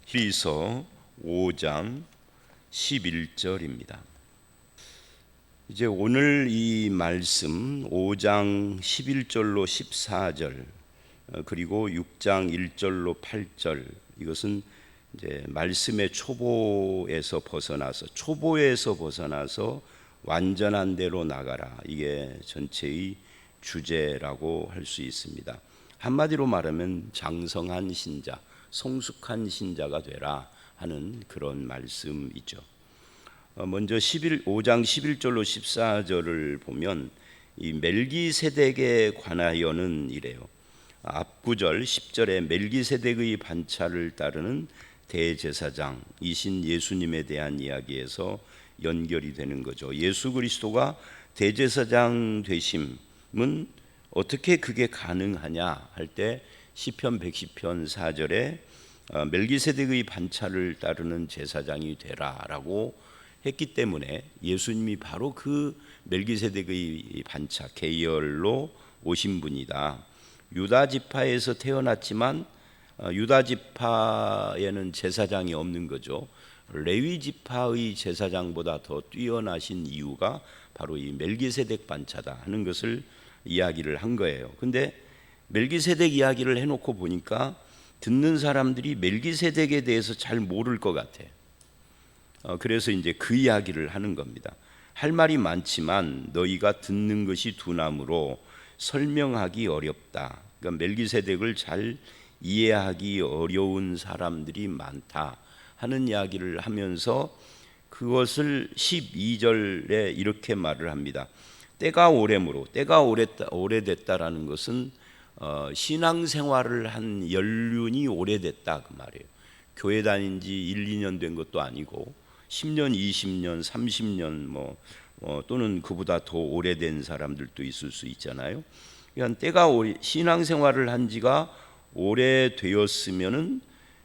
히브리서 5장 11절입니다. 이제 오늘 이 말씀 5장 11절로 14절 그리고 6장 1절로 8절 이것은 이제 말씀의 초보에서 벗어나서 완전한 대로 나가라. 이게 전체의 주제라고 할 수 있습니다. 한마디로 말하면 장성한 신자, 성숙한 신자가 되라 하는 그런 말씀이죠. 먼저 5장 11절로 14절을 보면 이 멜기세덱에 관하여는 이래요. 앞구절 10절에 멜기세덱의 반차를 따르는 대제사장이신 예수님에 대한 이야기에서 연결이 되는 거죠. 예수 그리스도가 대제사장 되심은 어떻게 그게 가능하냐 할 때 시편 110편 4절에 멜기세덱의 반차를 따르는 제사장이 되라라고 했기 때문에 예수님이 바로 그 멜기세덱의 반차 계열로 오신 분이다. 유다 지파에서 태어났지만 유다 지파에는 제사장이 없는 거죠. 레위 지파의 제사장보다 더 뛰어나신 이유가 바로 이 멜기세덱 반차다 하는 것을 이야기를 한 거예요. 근데 멜기세덱 이야기를 해놓고 보니까 듣는 사람들이 멜기세덱에 대해서 잘 모를 것 같아요. 그래서 이제 그 이야기를 하는 겁니다. 할 말이 많지만 너희가 듣는 것이 둔함으로 설명하기 어렵다. 그러니까 멜기세덱을 잘 이해하기 어려운 사람들이 많다 하는 이야기를 하면서 그것을 12절에 이렇게 말을 합니다. 때가 오래므로, 때가 오래됐다라는 것은 신앙생활을 한 연륜이 오래됐다 그 말이에요. 교회 다닌 지 1, 2년 된 것도 아니고 10년, 20년, 30년 또는 그보다 더 오래된 사람들도 있을 수 있잖아요. 그러니까 신앙생활을 한 지가 오래되었으면은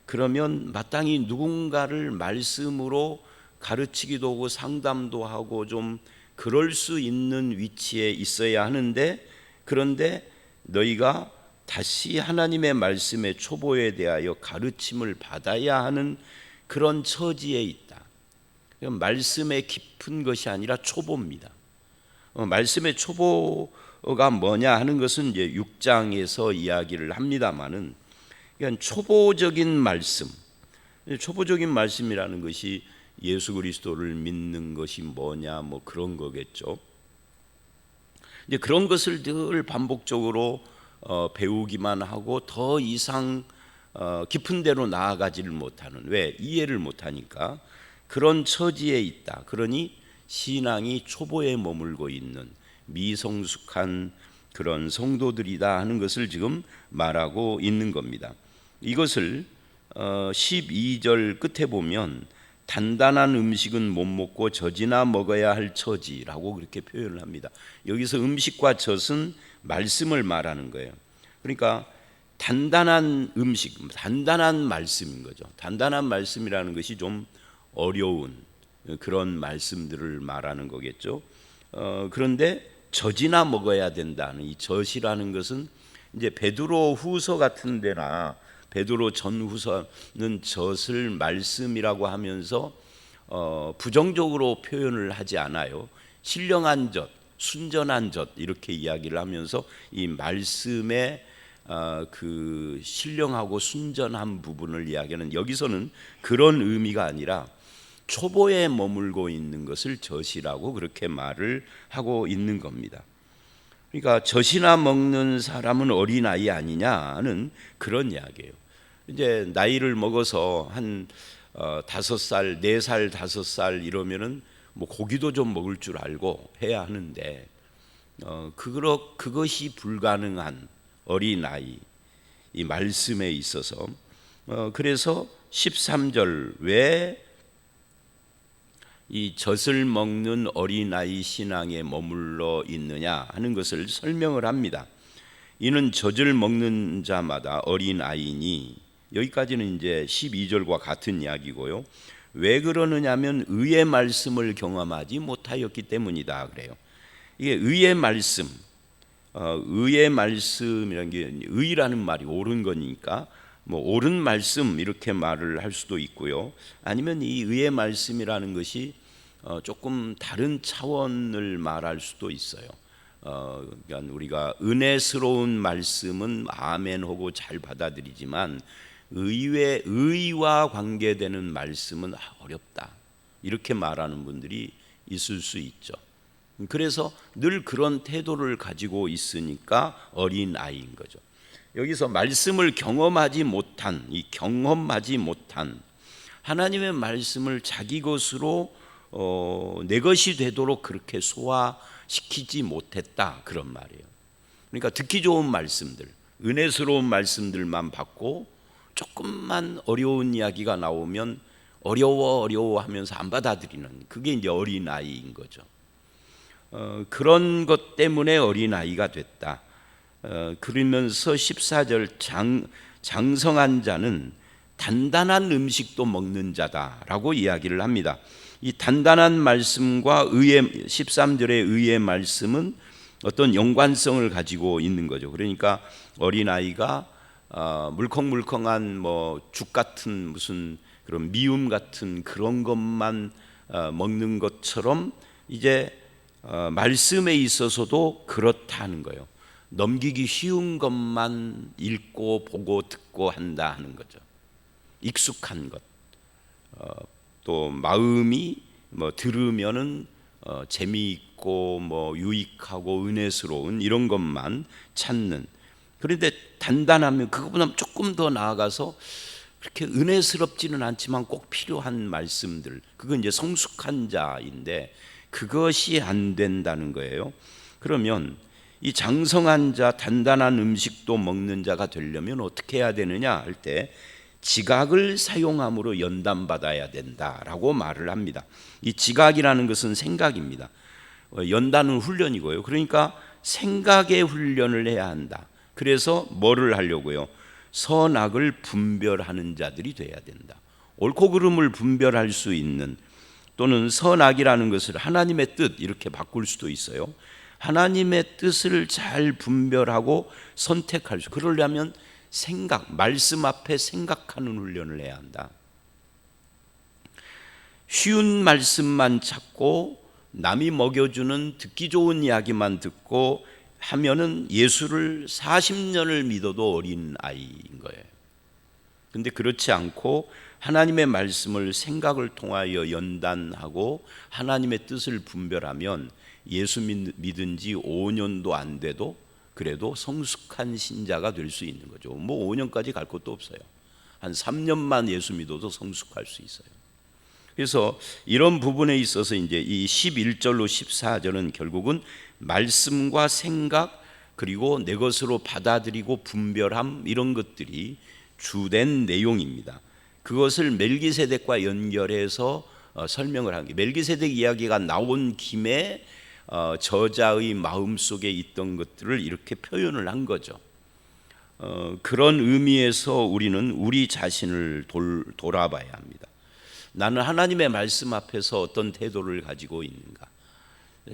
그러면 마땅히 누군가를 말씀으로 가르치기도 하고 상담도 하고 좀 그럴 수 있는 위치에 있어야 하는데, 그런데 너희가 다시 하나님의 말씀의 초보에 대하여 가르침을 받아야 하는 그런 처지에 있다. 말씀의 깊은 것이 아니라 초보입니다. 말씀의 초보가 뭐냐 하는 것은 이제 6장에서 이야기를 합니다만은, 그러니까 초보적인 말씀이라는 것이 예수 그리스도를 믿는 것이 뭐냐 그런 거겠죠. 이제 그런 것을 늘 반복적으로 배우기만 하고 더 이상 깊은 데로 나아가지를 못하는, 왜? 이해를 못하니까 그런 처지에 있다. 그러니 신앙이 초보에 머물고 있는 미성숙한 그런 성도들이다 하는 것을 지금 말하고 있는 겁니다. 이것을 12절 끝에 보면 단단한 음식은 못 먹고 젖이나 먹어야 할 처지라고 그렇게 표현을 합니다. 여기서 음식과 젖은 말씀을 말하는 거예요. 그러니까 단단한 음식, 단단한 말씀인 거죠. 단단한 말씀이라는 것이 좀 어려운 그런 말씀들을 말하는 거겠죠. 그런데 젖이나 먹어야 된다는 이 젖이라는 것은 이제 베드로 후서 같은 데나 베드로 전후서는 젖을 말씀이라고 하면서 부정적으로 표현을 하지 않아요. 신령한 젖, 순전한 젖 이렇게 이야기를 하면서 이 말씀의 그 신령하고 순전한 부분을 이야기하는, 여기서는 그런 의미가 아니라 초보에 머물고 있는 것을 젖이라고 그렇게 말을 하고 있는 겁니다. 그러니까 젖이나 먹는 사람은 어린아이 아니냐는 그런 이야기예요. 이제 나이를 먹어서 한 5살, 4살, 5살 이러면은 고기도 좀 먹을 줄 알고 해야 하는데 그것이 불가능한 어린아이, 이 말씀에 있어서 그래서 13절 왜 이 젖을 먹는 어린아이 신앙에 머물러 있느냐 하는 것을 설명을 합니다. 이는 젖을 먹는 자마다 어린아이니, 여기까지는 이제 12절과 같은 이야기고요. 왜 그러느냐면 의의 말씀을 경험하지 못하였기 때문이다 그래요. 이게 의의 말씀이라는 게 의라는 말이 옳은 거니까 뭐 옳은 말씀 이렇게 말을 할 수도 있고요. 아니면 이 의의 말씀이라는 것이 조금 다른 차원을 말할 수도 있어요. 그러니까 우리가 은혜스러운 말씀은 아멘하고 잘 받아들이지만 의와 관계되는 말씀은 어렵다, 이렇게 말하는 분들이 있을 수 있죠. 그래서 늘 그런 태도를 가지고 있으니까 어린 아이인 거죠. 여기서 말씀을 경험하지 못한, 하나님의 말씀을 자기 것으로 내 것이 되도록 그렇게 소화시키지 못했다, 그런 말이에요. 그러니까 듣기 좋은 말씀들, 은혜스러운 말씀들만 받고 조금만 어려운 이야기가 나오면 어려워 하면서 안 받아들이는, 그게 이제 어린아이인 거죠. 그런 것 때문에 어린아이가 됐다. 그러면서 14절 장성한 자는 단단한 음식도 먹는 자다라고 이야기를 합니다. 이 단단한 말씀과 13절의 의의 말씀은 어떤 연관성을 가지고 있는 거죠. 그러니까 어린아이가 물컹물컹한 뭐 죽 같은 무슨 그런 미움 같은 그런 것만 먹는 것처럼 이제 말씀에 있어서도 그렇다는 거예요. 넘기기 쉬운 것만 읽고 보고 듣고 한다 하는 거죠. 익숙한 것, 또 마음이 뭐 들으면은 재미있고 뭐 유익하고 은혜스러운 이런 것만 찾는. 그런데 단단하면 그것보다 조금 더 나아가서 그렇게 은혜스럽지는 않지만 꼭 필요한 말씀들, 그건 이제 성숙한 자인데 그것이 안 된다는 거예요. 그러면 이 장성한 자, 단단한 음식도 먹는 자가 되려면 어떻게 해야 되느냐 할 때 지각을 사용함으로 연단받아야 된다라고 말을 합니다. 이 지각이라는 것은 생각입니다. 연단은 훈련이고요. 그러니까 생각의 훈련을 해야 한다. 그래서 뭐를 하려고요? 선악을 분별하는 자들이 돼야 된다. 옳고 그름을 분별할 수 있는, 또는 선악이라는 것을 하나님의 뜻 이렇게 바꿀 수도 있어요. 하나님의 뜻을 잘 분별하고 선택할 수, 그러려면 생각, 말씀 앞에 생각하는 훈련을 해야 한다. 쉬운 말씀만 찾고 남이 먹여주는 듣기 좋은 이야기만 듣고 하면은 예수를 40년을 믿어도 어린 아이인 거예요. 근데 그렇지 않고 하나님의 말씀을 생각을 통하여 연단하고 하나님의 뜻을 분별하면 예수 믿은 지 5년도 안 돼도 그래도 성숙한 신자가 될 수 있는 거죠. 뭐 5년까지 갈 것도 없어요. 한 3년만 예수 믿어도 성숙할 수 있어요. 그래서 이런 부분에 있어서 이제 이 11절로 14절은 결국은 말씀과 생각, 그리고 내 것으로 받아들이고 분별함, 이런 것들이 주된 내용입니다. 그것을 멜기세덱과 연결해서 설명을 한 게, 멜기세덱 이야기가 나온 김에 저자의 마음속에 있던 것들을 이렇게 표현을 한 거죠. 그런 의미에서 우리는 우리 자신을 돌아봐야 합니다. 나는 하나님의 말씀 앞에서 어떤 태도를 가지고 있는가?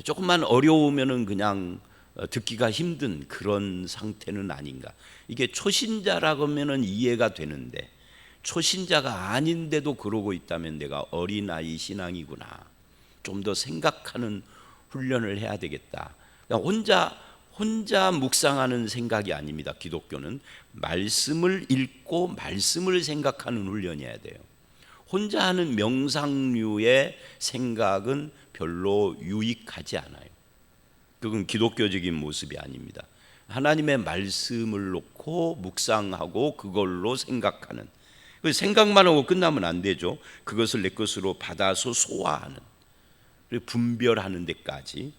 조금만 어려우면은 그냥 듣기가 힘든 그런 상태는 아닌가? 이게 초신자라고 하면은 이해가 되는데 초신자가 아닌데도 그러고 있다면 내가 어린아이 신앙이구나, 좀 더 생각하는 훈련을 해야 되겠다. 혼자 묵상하는 생각이 아닙니다. 기독교는 말씀을 읽고 말씀을 생각하는 훈련이어야 돼요. 혼자 하는 명상류의 생각은 별로 유익하지 않아요. 그건 기독교적인 모습이 아닙니다. 하나님의 말씀을 놓고 묵상하고 그걸로 생각하는, 생각만 하고 끝나면 안 되죠. 그것을 내 것으로 받아서 소화하는, 분별하는 데까지.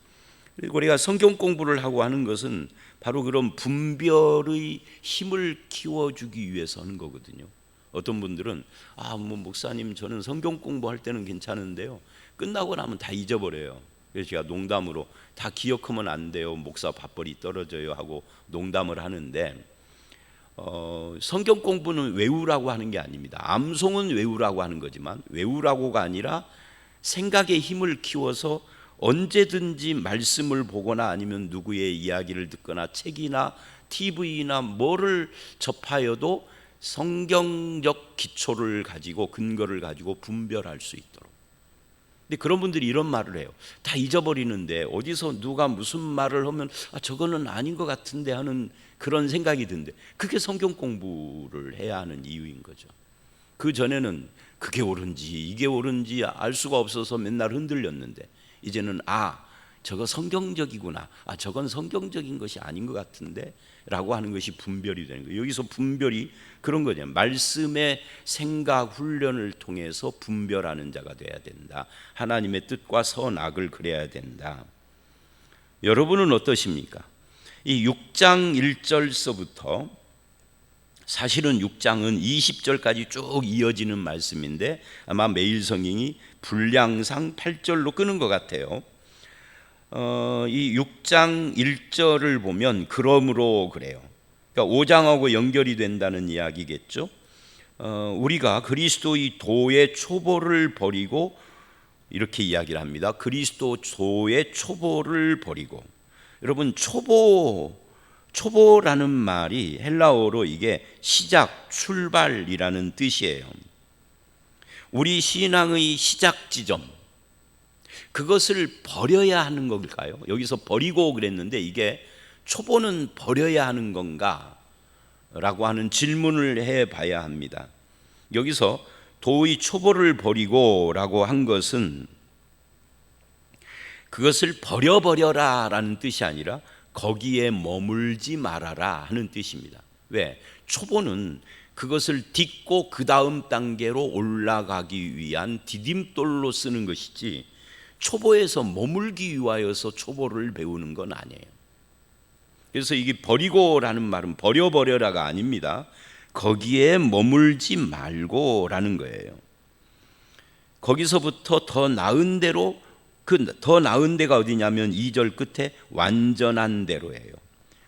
그리고 우리가 성경 공부를 하고 하는 것은 바로 그런 분별의 힘을 키워주기 위해서 하는 거거든요. 어떤 분들은 뭐 목사님 저는 성경 공부할 때는 괜찮은데요, 끝나고 나면 다 잊어버려요. 그래서 제가 농담으로 다 기억하면 안 돼요, 목사 밥벌이 떨어져요 하고 농담을 하는데, 성경 공부는 외우라고 하는 게 아닙니다. 암송은 외우라고 하는 거지만 외우라고가 아니라 생각의 힘을 키워서 언제든지 말씀을 보거나 아니면 누구의 이야기를 듣거나 책이나 TV나 뭐를 접하여도 성경적 기초를 가지고 근거를 가지고 분별할 수 있도록. 근데 그런 분들이 이런 말을 해요. 다 잊어버리는데 어디서 누가 무슨 말을 하면 저거는 아닌 것 같은데 하는 그런 생각이 든대. 그게 성경 공부를 해야 하는 이유인 거죠. 그 전에는 그게 옳은지 이게 옳은지 알 수가 없어서 맨날 흔들렸는데 이제는 저거 성경적이구나, 저건 성경적인 것이 아닌 것 같은데 라고 하는 것이 분별이 되는 거예요. 여기서 분별이 그런 거죠. 말씀의 생각 훈련을 통해서 분별하는 자가 돼야 된다. 하나님의 뜻과 선악을 그래야 된다. 여러분은 어떠십니까? 이 6장 1절서부터 사실은 6장은 20절까지 쭉 이어지는 말씀인데 아마 매일 성경이 분량상 8절로 끄는 것 같아요. 이 6장 1절을 보면 그러므로 그래요. 그러니까 5장하고 연결이 된다는 이야기겠죠. 우리가 그리스도의 도의 초보를 버리고 이렇게 이야기를 합니다. 그리스도 도의 초보를 버리고. 여러분, 초보라는 말이 헬라어로 이게 시작, 출발이라는 뜻이에요. 우리 신앙의 시작 지점, 그것을 버려야 하는 걸까요? 여기서 버리고 그랬는데 이게 초보는 버려야 하는 건가? 라고 하는 질문을 해봐야 합니다. 여기서 도의 초보를 버리고 라고 한 것은 그것을 버려버려라 라는 뜻이 아니라 거기에 머물지 말아라 하는 뜻입니다. 왜? 초보는 그것을 딛고 그 다음 단계로 올라가기 위한 디딤돌로 쓰는 것이지 초보에서 머물기 위하여서 초보를 배우는 건 아니에요. 그래서 이게 버리고라는 말은 버려버려라가 아닙니다. 거기에 머물지 말고라는 거예요. 거기서부터 더 나은 대로, 더 나은 데가 어디냐면 2절 끝에 완전한 대로예요.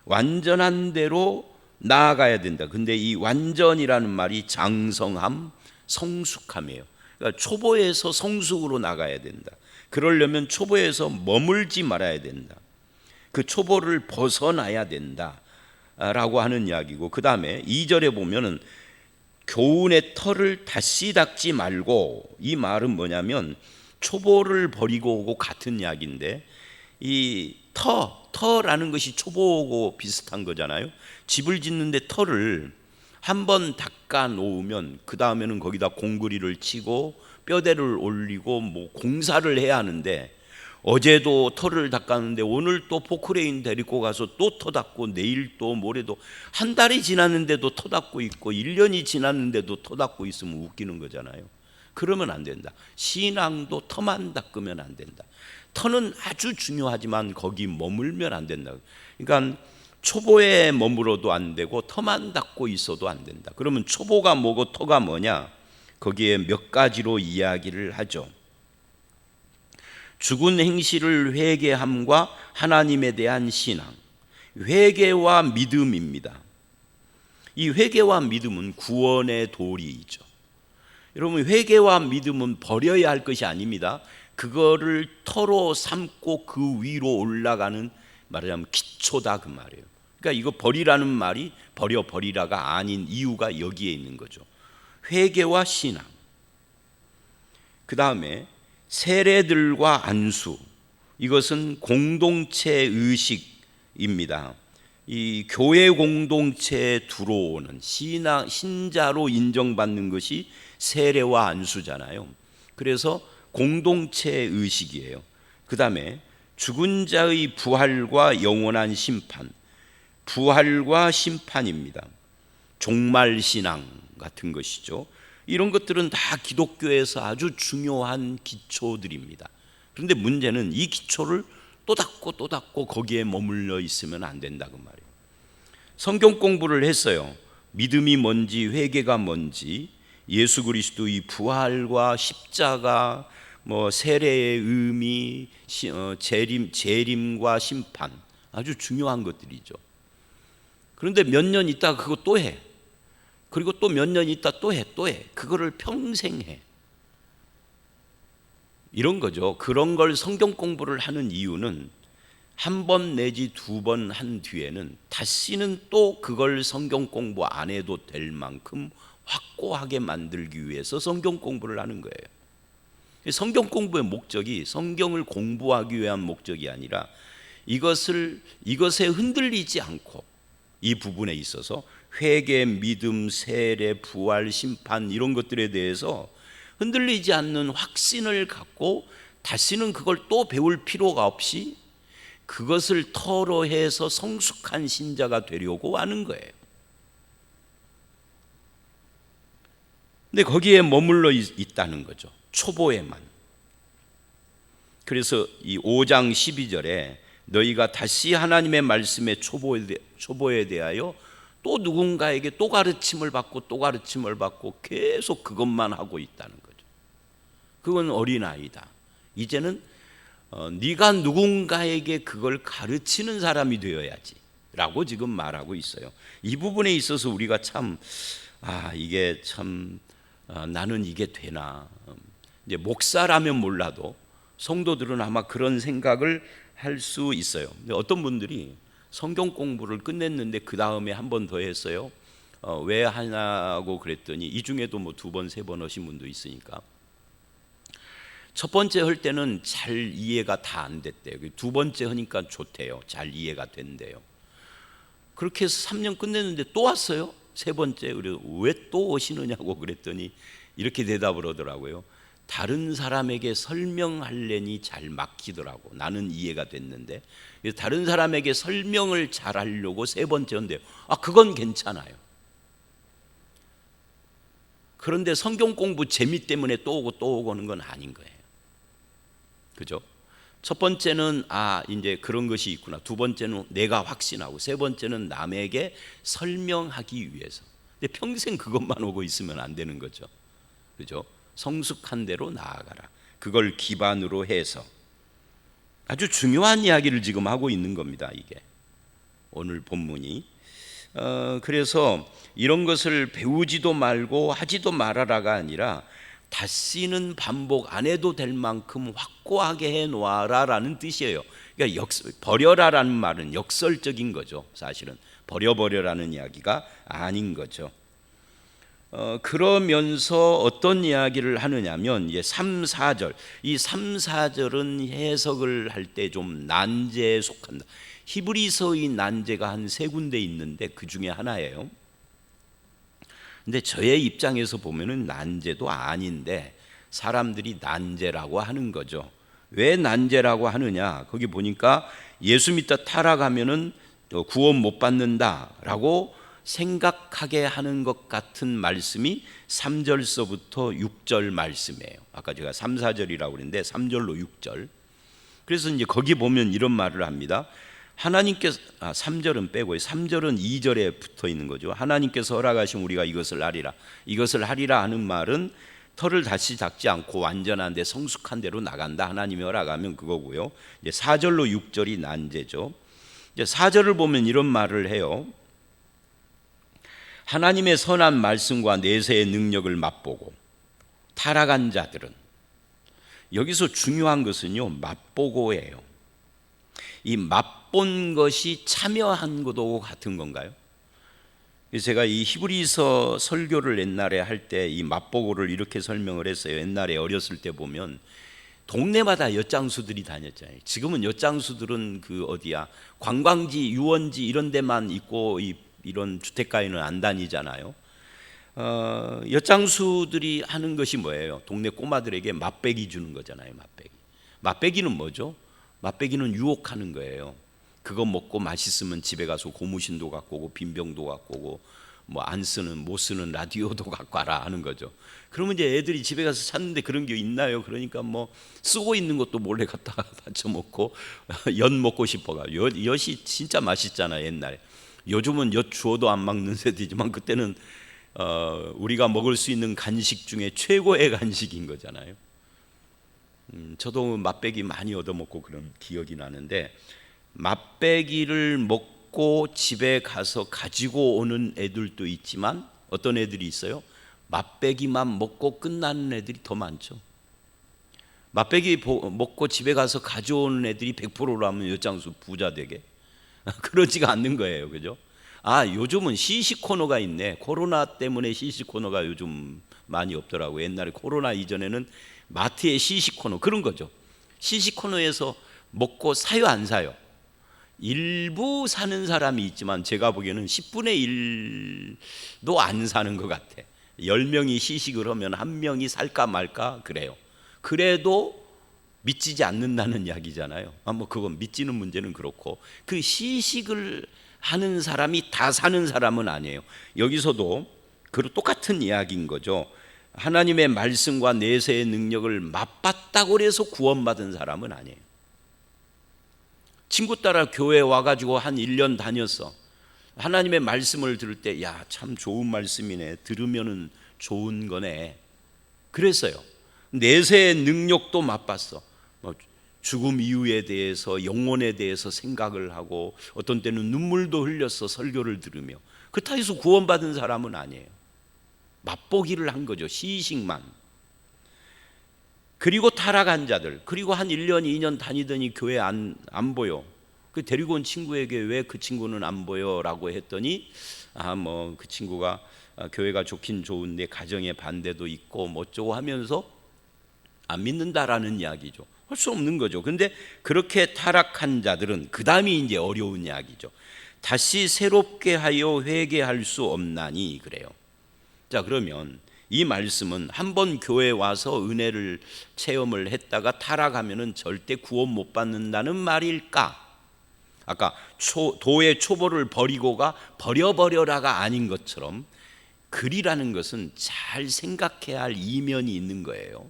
완전한 대로 나아가야 된다. 근데 이 완전이라는 말이 장성함, 성숙함이에요. 그러니까 초보에서 성숙으로 나가야 된다. 그러려면 초보에서 머물지 말아야 된다. 그 초보를 벗어나야 된다 라고 하는 이야기고, 그 다음에 2절에 보면은 교훈의 털을 다시 닦지 말고, 이 말은 뭐냐면 초보를 버리고 오고 같은 이야기인데, 이 터라는 것이 초보하고 비슷한 거잖아요. 집을 짓는데 터를 한번 닦아 놓으면 그 다음에는 거기다 공구리를 치고 뼈대를 올리고 뭐 공사를 해야 하는데, 어제도 터를 닦았는데 오늘 또 포크레인 데리고 가서 또 터 닦고 내일 또 모레도, 한 달이 지났는데도 터 닦고 있고 1년이 지났는데도 터 닦고 있으면 웃기는 거잖아요. 그러면 안 된다. 신앙도 터만 닦으면 안 된다. 터는 아주 중요하지만 거기 머물면 안 된다. 그러니까 초보에 머물어도 안 되고 터만 닦고 있어도 안 된다. 그러면 초보가 뭐고 터가 뭐냐? 거기에 몇 가지로 이야기를 하죠. 죽은 행실을 회개함과 하나님에 대한 신앙, 회개와 믿음입니다. 이 회개와 믿음은 구원의 도리이죠. 여러분, 회개와 믿음은 버려야 할 것이 아닙니다. 그거를 터로 삼고 그 위로 올라가는, 말하자면 기초다 그 말이에요. 그러니까 이거 버리라는 말이 버리라가 아닌 이유가 여기에 있는 거죠. 회개와 신앙, 그 다음에 세례들과 안수, 이것은 공동체 의식입니다. 이 교회 공동체에 들어오는 신자로 인정받는 것이 세례와 안수잖아요. 그래서 공동체 의식이에요. 그 다음에 죽은 자의 부활과 영원한 심판, 부활과 심판입니다. 종말신앙 같은 것이죠. 이런 것들은 다 기독교에서 아주 중요한 기초들입니다. 그런데 문제는 이 기초를 또 닦고 거기에 머물러 있으면 안 된다 그 말이에요. 성경 공부를 했어요. 믿음이 뭔지, 회개가 뭔지, 예수 그리스도의 부활과 십자가, 뭐 세례의 의미, 재림과 심판, 아주 중요한 것들이죠. 그런데 몇 년 있다가 그거 또 해. 그리고 또 몇 년 있다 또 해. 그거를 평생 해. 이런 거죠. 그런 걸 성경 공부를 하는 이유는 한 번 내지 두 번 한 뒤에는 다시는 또 그걸 성경 공부 안 해도 될 만큼 확고하게 만들기 위해서 성경 공부를 하는 거예요. 성경 공부의 목적이 성경을 공부하기 위한 목적이 아니라 이것에 흔들리지 않고 이 부분에 있어서 회개, 믿음, 세례, 부활, 심판 이런 것들에 대해서 흔들리지 않는 확신을 갖고 다시는 그걸 또 배울 필요가 없이 그것을 토로해서 성숙한 신자가 되려고 하는 거예요. 근데 거기에 머물러 있다는 거죠. 초보에만. 그래서 이 5장 12절에 너희가 다시 하나님의 말씀의 초보에 대하여 또 누군가에게 또 가르침을 받고 또 가르침을 받고 계속 그것만 하고 있다는 거죠. 그건 어린아이다. 이제는 네가 누군가에게 그걸 가르치는 사람이 되어야지 라고 지금 말하고 있어요. 이 부분에 있어서 우리가 참 이게 참 나는 이게 되나. 이제 목사라면 몰라도 성도들은 아마 그런 생각을 할 수 있어요. 근데 어떤 분들이 성경 공부를 끝냈는데 그 다음에 한 번 더 했어요. 왜 하냐고 그랬더니 이 중에도 뭐 두 번, 세 번 하신 분도 있으니까 첫 번째 할 때는 잘 이해가 다 안 됐대요. 두 번째 하니까 좋대요. 잘 이해가 된대요. 그렇게 해서 3년 끝냈는데 또 왔어요. 세 번째. 그래서 왜 또 오시느냐고 그랬더니 이렇게 대답을 하더라고요. 다른 사람에게 설명하려니 잘 막히더라고. 나는 이해가 됐는데 그래서 다른 사람에게 설명을 잘 하려고 세 번째 한대요. 그건 괜찮아요. 그런데 성경 공부 재미 때문에 또 오고 또 오고 하는 건 아닌 거예요. 그죠? 첫 번째는 이제 그런 것이 있구나. 두 번째는 내가 확신하고 세 번째는 남에게 설명하기 위해서. 근데 평생 그것만 오고 있으면 안 되는 거죠. 그죠? 성숙한 대로 나아가라. 그걸 기반으로 해서 아주 중요한 이야기를 지금 하고 있는 겁니다. 이게 오늘 본문이. 그래서 이런 것을 배우지도 말고 하지도 말아라가 아니라 다시는 반복 안 해도 될 만큼 확고하게 해놓아라라는 뜻이에요. 그러니까 버려라라는 말은 역설적인 거죠. 사실은 버려라는 이야기가 아닌 거죠. 그러면서 어떤 이야기를 하느냐면 이제 3, 4절. 이 3, 4절은 해석을 할 때 좀 난제에 속한다. 히브리서의 난제가 한 세 군데 있는데 그 중에 하나예요. 근데 저의 입장에서 보면은 난제도 아닌데 사람들이 난제라고 하는 거죠. 왜 난제라고 하느냐? 거기 보니까 예수 믿다 타락하면은 구원 못 받는다라고 생각하게 하는 것 같은 말씀이 3절서부터 6절 말씀이에요. 아까 제가 3, 4절이라고 그랬는데 3절로 6절. 그래서 이제 거기 보면 이런 말을 합니다. 하나님께서 3절은 빼고요. 3절은 2절에 붙어 있는 거죠. 하나님께서 허락하신 우리가 이것을 하리라 하는 말은 털을 다시 닦지 않고 완전한데 성숙한 대로 나간다. 하나님이 허락하면 그거고요. 이제 4절로 6절이 난제죠. 이제 4절을 보면 이런 말을 해요. 하나님의 선한 말씀과 내세의 능력을 맛보고 타락한 자들은, 여기서 중요한 것은요, 맛보고예요. 이 맛본 것이 참여한 것도 같은 건가요? 제가 이 히브리서 설교를 옛날에 할 때 이 맛보고를 이렇게 설명을 했어요. 옛날에 어렸을 때 보면 동네마다 엿장수들이 다녔잖아요. 지금은 엿장수들은 관광지, 유원지 이런 데만 있고 이런 주택가에는 안 다니잖아요. 엿장수들이 하는 것이 뭐예요? 동네 꼬마들에게 맛배기 주는 거잖아요. 맛배기는 뭐죠? 맛배기는 유혹하는 거예요. 그거 먹고 맛있으면 집에 가서 고무신도 갖고 오고 빈병도 갖고 오고 못 쓰는 라디오도 갖고 와라 하는 거죠. 그러면 이제 애들이 집에 가서 찾는데 그런 게 있나요? 그러니까 쓰고 있는 것도 몰래 갖다가 받쳐 먹고 엿 먹고 싶어가. 엿이 진짜 맛있잖아요, 옛날에. 요즘은 엿 주워도 안 먹는 세대지만 그때는 우리가 먹을 수 있는 간식 중에 최고의 간식인 거잖아요. 저도 맛배기 많이 얻어먹고 그런 기억이 나는데, 맛배기를 먹고 집에 가서 가지고 오는 애들도 있지만 어떤 애들이 있어요? 맛배기만 먹고 끝나는 애들이 더 많죠. 맛배기 먹고 집에 가서 가져오는 애들이 100%라면 엿장수 부자 되게 그러지가 않는 거예요. 그죠? 아, 요즘은 시식 코너가 있네. 코로나 때문에 시식 코너가 요즘 많이 없더라고요. 옛날에 코로나 이전에는 마트에 시식 코너 그런 거죠. 시식 코너에서 먹고 사요, 안 사요? 일부 사는 사람이 있지만 제가 보기에는 10분의 1도 안 사는 것 같아. 10명이 시식을 하면 1명이 살까 말까 그래요. 그래도 믿지지 않는다는 이야기잖아요. 뭐 그건 믿지는 문제는 그렇고, 그 시식을 하는 사람이 다 사는 사람은 아니에요. 여기서도 그 똑같은 이야기인 거죠. 하나님의 말씀과 내세의 능력을 맛봤다고 해서 구원받은 사람은 아니에요. 친구 따라 교회 와가지고 한 1년 다녔어. 하나님의 말씀을 들을 때 야, 참 좋은 말씀이네, 들으면은 좋은 거네 그랬어요. 내세의 능력도 맛봤어. 죽음 이후에 대해서, 영혼에 대해서 생각을 하고 어떤 때는 눈물도 흘렸어. 설교를 들으며. 그렇다고 해서 구원받은 사람은 아니에요. 맛보기를 한 거죠. 시식만. 그리고 타락한 자들, 그리고 한 1년 2년 다니더니 교회 안 보여. 그 데리고 온 친구에게 왜 그 친구는 안 보여? 라고 했더니 뭐 그 친구가 교회가 좋긴 좋은데 가정의 반대도 있고 뭐 어쩌고 하면서 안 믿는다라는 이야기죠. 할 수 없는 거죠. 근데 그렇게 타락한 자들은 그 다음이 이제 어려운 이야기죠. 다시 새롭게 하여 회개할 수 없나니 그래요. 자, 그러면 이 말씀은 한번 교회에 와서 은혜를 체험을 했다가 타락하면은 절대 구원 못 받는다는 말일까? 아까 도의 초보를 버리고가 버려버려라가 아닌 것처럼 글이라는 것은 잘 생각해야 할 이면이 있는 거예요.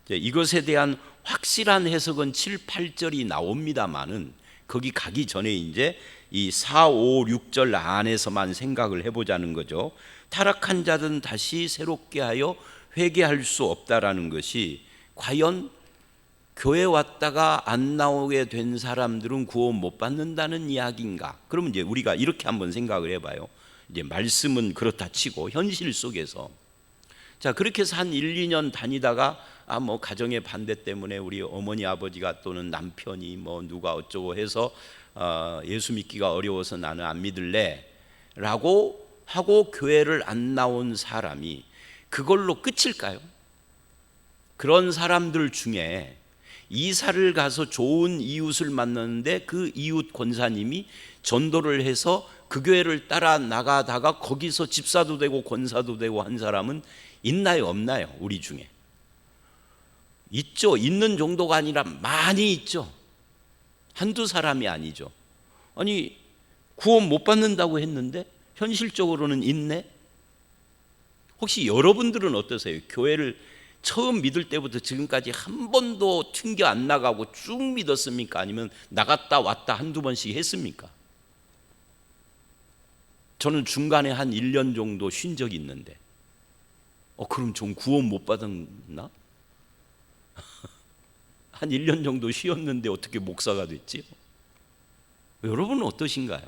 이것에 대한 확실한 해석은 7, 8절이 나옵니다만은 거기 가기 전에 이제 이 4, 5, 6절 안에서만 생각을 해보자는 거죠. 타락한 자들은 다시 새롭게 하여 회개할 수 없다라는 것이 과연 교회 왔다가 안 나오게 된 사람들은 구원 못 받는다는 이야기인가? 그러면 이제 우리가 이렇게 한번 생각을 해봐요. 이제 말씀은 그렇다 치고 현실 속에서 자, 그렇게 해서 한 1, 2년 다니다가 뭐 가정의 반대 때문에 우리 어머니 아버지가 또는 남편이 뭐 누가 어쩌고 해서 예수 믿기가 어려워서 나는 안 믿을래 라고 하고 교회를 안 나온 사람이 그걸로 끝일까요? 그런 사람들 중에 이사를 가서 좋은 이웃을 만났는데 그 이웃 권사님이 전도를 해서 그 교회를 따라 나가다가 거기서 집사도 되고 권사도 되고 한 사람은 있나요, 없나요? 우리 중에 있죠. 있는 정도가 아니라 많이 있죠. 한두 사람이 아니죠. 아니, 구원 못 받는다고 했는데 현실적으로는 있네. 혹시 여러분들은 어떠세요? 교회를 처음 믿을 때부터 지금까지 한 번도 튕겨 안 나가고 쭉 믿었습니까? 아니면 나갔다 왔다 한두 번씩 했습니까? 저는 중간에 한 1년 정도 쉰 적이 있는데 그럼 좀 구원 못 받았나? 한 1년 정도 쉬었는데 어떻게 목사가 됐지? 여러분은 어떠신가요?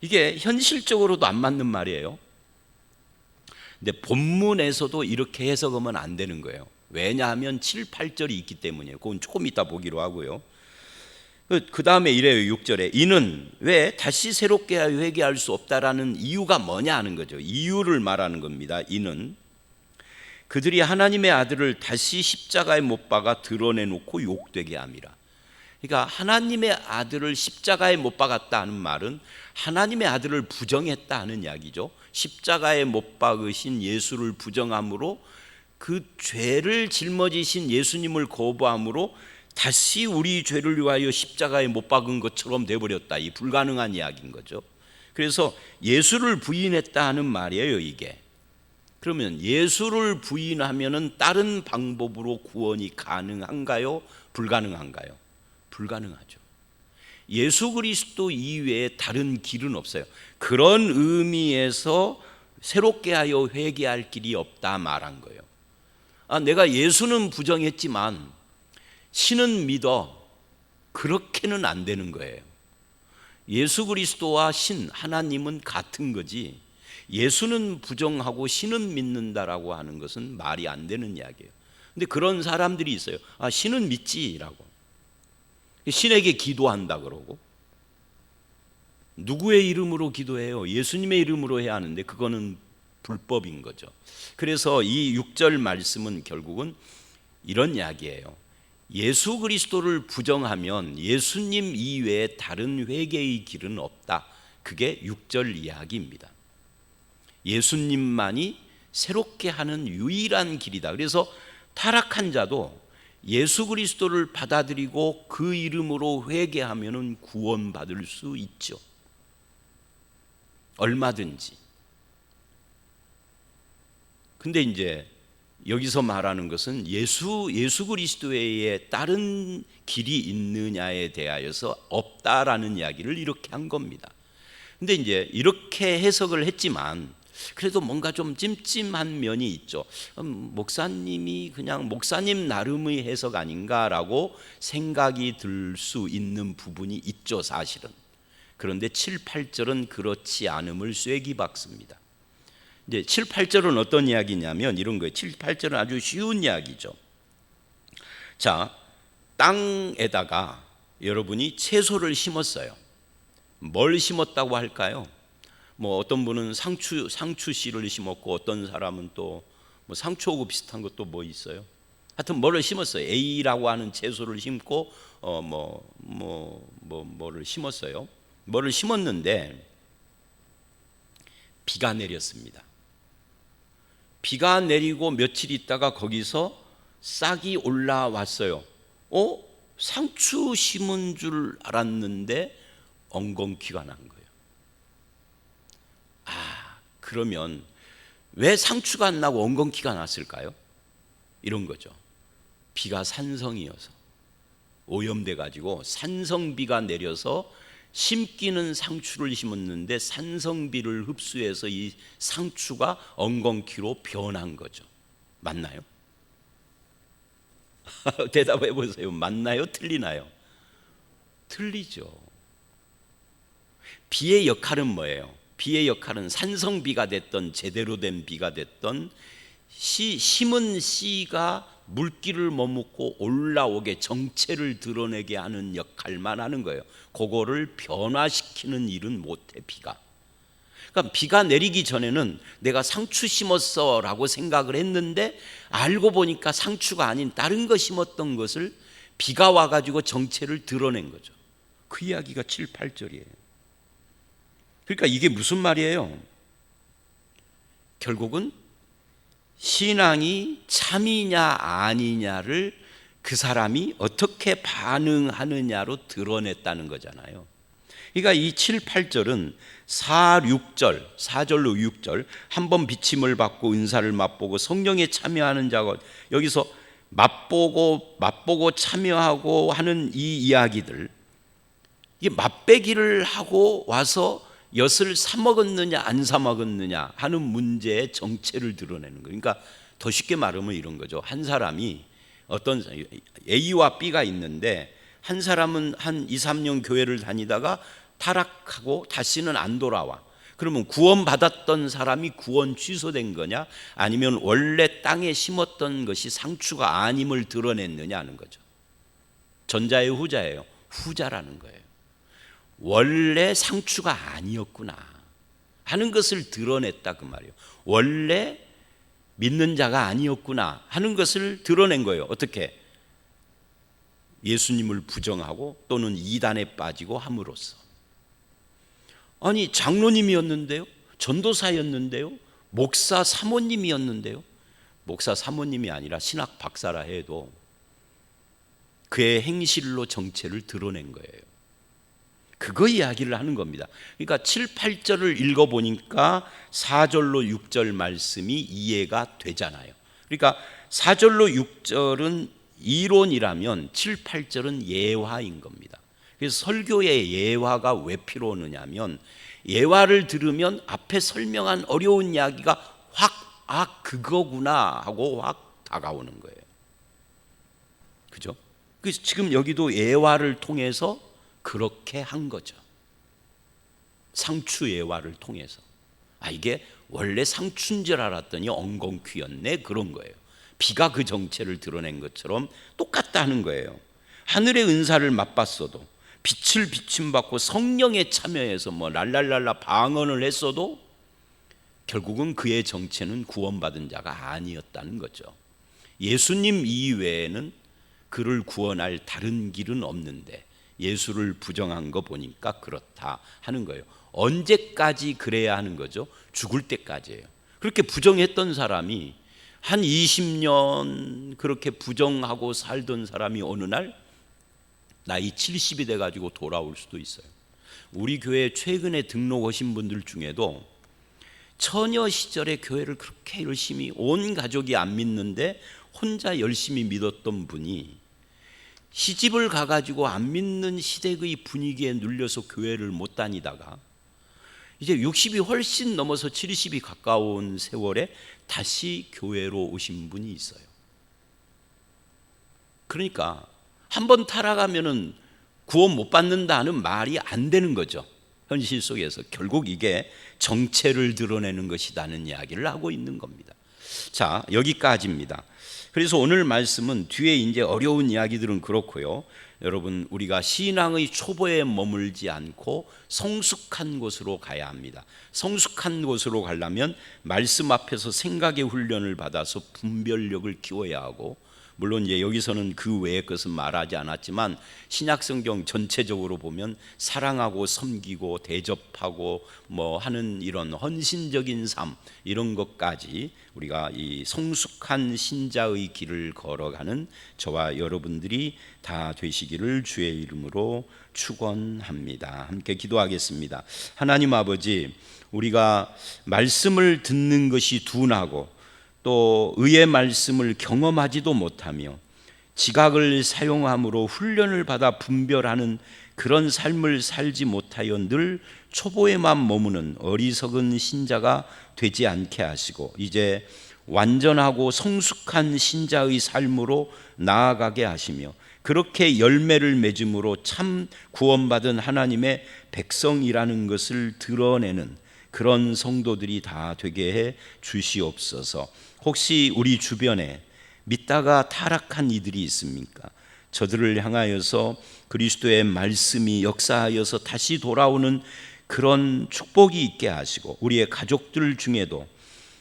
이게 현실적으로도 안 맞는 말이에요. 근데 본문에서도 이렇게 해석하면 안 되는 거예요. 왜냐하면 7, 8절이 있기 때문이에요. 그건 조금 이따 보기로 하고요. 그 다음에 이래요. 6절에 이는 왜 다시 새롭게 회개할 수 없다라는 이유가 뭐냐 하는 거죠. 이유를 말하는 겁니다. 이는 그들이 하나님의 아들을 다시 십자가에 못 박아 드러내놓고 욕되게 함이라. 그러니까 하나님의 아들을 십자가에 못 박았다 하는 말은 하나님의 아들을 부정했다 하는 이야기죠. 십자가에 못 박으신 예수를 부정함으로 그 죄를 짊어지신 예수님을 거부함으로 다시 우리 죄를 위하여 십자가에 못 박은 것처럼 돼버렸다. 이 불가능한 이야기인 거죠. 그래서 예수를 부인했다 하는 말이에요, 이게. 그러면 예수를 부인하면은 다른 방법으로 구원이 가능한가요? 불가능한가요? 불가능하죠. 예수 그리스도 이외에 다른 길은 없어요. 그런 의미에서 새롭게 하여 회개할 길이 없다 말한 거예요. 내가 예수는 부정했지만 신은 믿어. 그렇게는 안 되는 거예요. 예수 그리스도와 신 하나님은 같은 거지 예수는 부정하고 신은 믿는다라고 하는 것은 말이 안 되는 이야기예요. 근데 그런 사람들이 있어요. 아, 신은 믿지라고. 신에게 기도한다 그러고. 누구의 이름으로 기도해요? 예수님의 이름으로 해야 하는데 그거는 불법인 거죠. 그래서 이 6절 말씀은 결국은 이런 이야기예요. 예수 그리스도를 부정하면 예수님 이외에 다른 회개의 길은 없다. 그게 6절 이야기입니다. 예수님만이 새롭게 하는 유일한 길이다. 그래서 타락한 자도 예수 그리스도를 받아들이고 그 이름으로 회개하면 구원받을 수 있죠. 얼마든지. 근데 이제 여기서 말하는 것은 예수 그리스도 외에 다른 길이 있느냐에 대하여서 없다라는 이야기를 이렇게 한 겁니다. 근데 이제 이렇게 해석을 했지만 그래도 뭔가 좀 찜찜한 면이 있죠. 목사님이 그냥 목사님 나름의 해석 아닌가라고 생각이 들 수 있는 부분이 있죠, 사실은. 그런데 7, 8절은 그렇지 않음을 쐐기 박습니다. 이제 7, 8절은 어떤 이야기냐면 이런 거예요. 7, 8절은 아주 쉬운 이야기죠. 자, 땅에다가 여러분이 채소를 심었어요. 뭘 심었다고 할까요? 뭐 어떤 분은 상추 씨를 심었고 어떤 사람은 또 뭐 상추하고 비슷한 것도 뭐 있어요. 하여튼 뭐를 심었어요. A라고 하는 채소를 심고 뭐를 심었어요. 뭐를 심었는데 비가 내렸습니다. 비가 내리고 며칠 있다가 거기서 싹이 올라왔어요. 상추 심은 줄 알았는데 엉겅퀴가 난 거예요. 그러면 왜 상추가 안 나고 엉겅퀴가 났을까요? 이런 거죠. 비가 산성이어서 오염돼 가지고 산성비가 내려서 심기는 상추를 심었는데 산성비를 흡수해서 이 상추가 엉겅퀴로 변한 거죠. 맞나요? 대답해 보세요. 맞나요? 틀리나요? 틀리죠. 비의 역할은 뭐예요? 비의 역할은 산성비가 됐던 제대로 된 비가 됐던 심은 씨가 물기를 머금고 올라오게 정체를 드러내게 하는 역할만 하는 거예요. 그거를 변화시키는 일은 못해, 비가. 그러니까 비가 내리기 전에는 내가 상추 심었어 라고 생각을 했는데 알고 보니까 상추가 아닌 다른 거 심었던 것을 비가 와가지고 정체를 드러낸 거죠. 그 이야기가 7, 8절이에요. 그러니까 이게 무슨 말이에요? 결국은 신앙이 참이냐 아니냐를 그 사람이 어떻게 반응하느냐로 드러냈다는 거잖아요. 그러니까 이 7, 8절은 4절로 6절 한번 비침을 받고 은사를 맛보고 성령에 참여하는 자가 여기서 맛보고 참여하고 하는 이 이야기들, 이게 맛배기를 하고 와서 엿을 사 먹었느냐 안 사 먹었느냐 하는 문제의 정체를 드러내는 거예요. 그러니까 더 쉽게 말하면 이런 거죠. 한 사람이 어떤 A와 B가 있는데 한 사람은 한 2, 3년 교회를 다니다가 타락하고 다시는 안 돌아와. 그러면 구원받았던 사람이 구원 취소된 거냐 아니면 원래 땅에 심었던 것이 상추가 아님을 드러냈느냐 하는 거죠. 전자예요, 후자예요? 후자라는 거예요. 원래 상추가 아니었구나 하는 것을 드러냈다 그 말이에요. 원래 믿는 자가 아니었구나 하는 것을 드러낸 거예요. 어떻게? 예수님을 부정하고 또는 이단에 빠지고 함으로써. 아니 장로님이었는데요, 전도사였는데요, 목사 사모님이었는데요. 목사 사모님이 아니라 신학 박사라 해도 그의 행실로 정체를 드러낸 거예요. 그거 이야기를 하는 겁니다. 그러니까 7, 8절을 읽어보니까 4절로 6절 말씀이 이해가 되잖아요. 그러니까 4절로 6절은 이론이라면 7, 8절은 예화인 겁니다. 그래서 설교에 예화가 왜 필요하냐면 예화를 들으면 앞에 설명한 어려운 이야기가 확 그거구나 하고 확 다가오는 거예요. 그죠? 그래서 지금 여기도 예화를 통해서 그렇게 한 거죠. 상추 예화를 통해서. 이게 원래 상추인 줄 알았더니 엉겅퀴였네, 그런 거예요. 비가 그 정체를 드러낸 것처럼 똑같다는 거예요. 하늘의 은사를 맛봤어도, 빛을 비침받고 성령에 참여해서 랄랄랄라 방언을 했어도 결국은 그의 정체는 구원받은 자가 아니었다는 거죠. 예수님 이외에는 그를 구원할 다른 길은 없는데 예수를 부정한 거 보니까 그렇다 하는 거예요. 언제까지 그래야 하는 거죠? 죽을 때까지예요. 그렇게 부정했던 사람이 한 20년 그렇게 부정하고 살던 사람이 어느 날 나이 70이 돼가지고 돌아올 수도 있어요. 우리 교회 최근에 등록하신 분들 중에도 처녀 시절에 교회를 그렇게 열심히 온 가족이 안 믿는데 혼자 열심히 믿었던 분이 시집을 가가지고 안 믿는 시댁의 분위기에 눌려서 교회를 못 다니다가 이제 60이 훨씬 넘어서 70이 가까운 세월에 다시 교회로 오신 분이 있어요. 그러니까 한번 타락하면은 구원 못 받는다는 말이 안 되는 거죠. 현실 속에서 결국 이게 정체를 드러내는 것이라는 이야기를 하고 있는 겁니다. 자, 여기까지입니다. 그래서 오늘 말씀은 뒤에 이제 어려운 이야기들은 그렇고요. 여러분, 우리가 신앙의 초보에 머물지 않고 성숙한 곳으로 가야 합니다. 성숙한 곳으로 가려면 말씀 앞에서 생각의 훈련을 받아서 분별력을 키워야 하고, 물론 이제 여기서는 그 외의 것은 말하지 않았지만 신약성경 전체적으로 보면 사랑하고 섬기고 대접하고 하는 이런 헌신적인 삶, 이런 것까지 우리가 이 성숙한 신자의 길을 걸어가는 저와 여러분들이 다 되시기를 주의 이름으로 축원합니다. 함께 기도하겠습니다. 하나님 아버지, 우리가 말씀을 듣는 것이 둔하고 또 의의 말씀을 경험하지도 못하며 지각을 사용함으로 훈련을 받아 분별하는 그런 삶을 살지 못하여 늘 초보에만 머무는 어리석은 신자가 되지 않게 하시고 이제 완전하고 성숙한 신자의 삶으로 나아가게 하시며 그렇게 열매를 맺음으로 참 구원받은 하나님의 백성이라는 것을 드러내는 그런 성도들이 다 되게 해 주시옵소서. 혹시 우리 주변에 믿다가 타락한 이들이 있습니까? 저들을 향하여서 그리스도의 말씀이 역사하여서 다시 돌아오는 그런 축복이 있게 하시고 우리의 가족들 중에도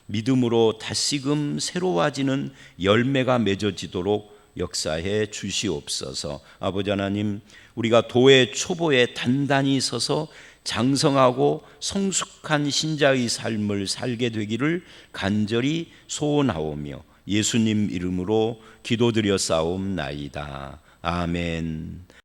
믿음으로 다시금 새로워지는 열매가 맺어지도록 역사해 주시옵소서. 아버지 하나님, 우리가 도의 초보에 단단히 서서 장성하고 성숙한 신자의 삶을 살게 되기를 간절히 소원하오며 예수님 이름으로 기도드려 싸움나이다. 아멘.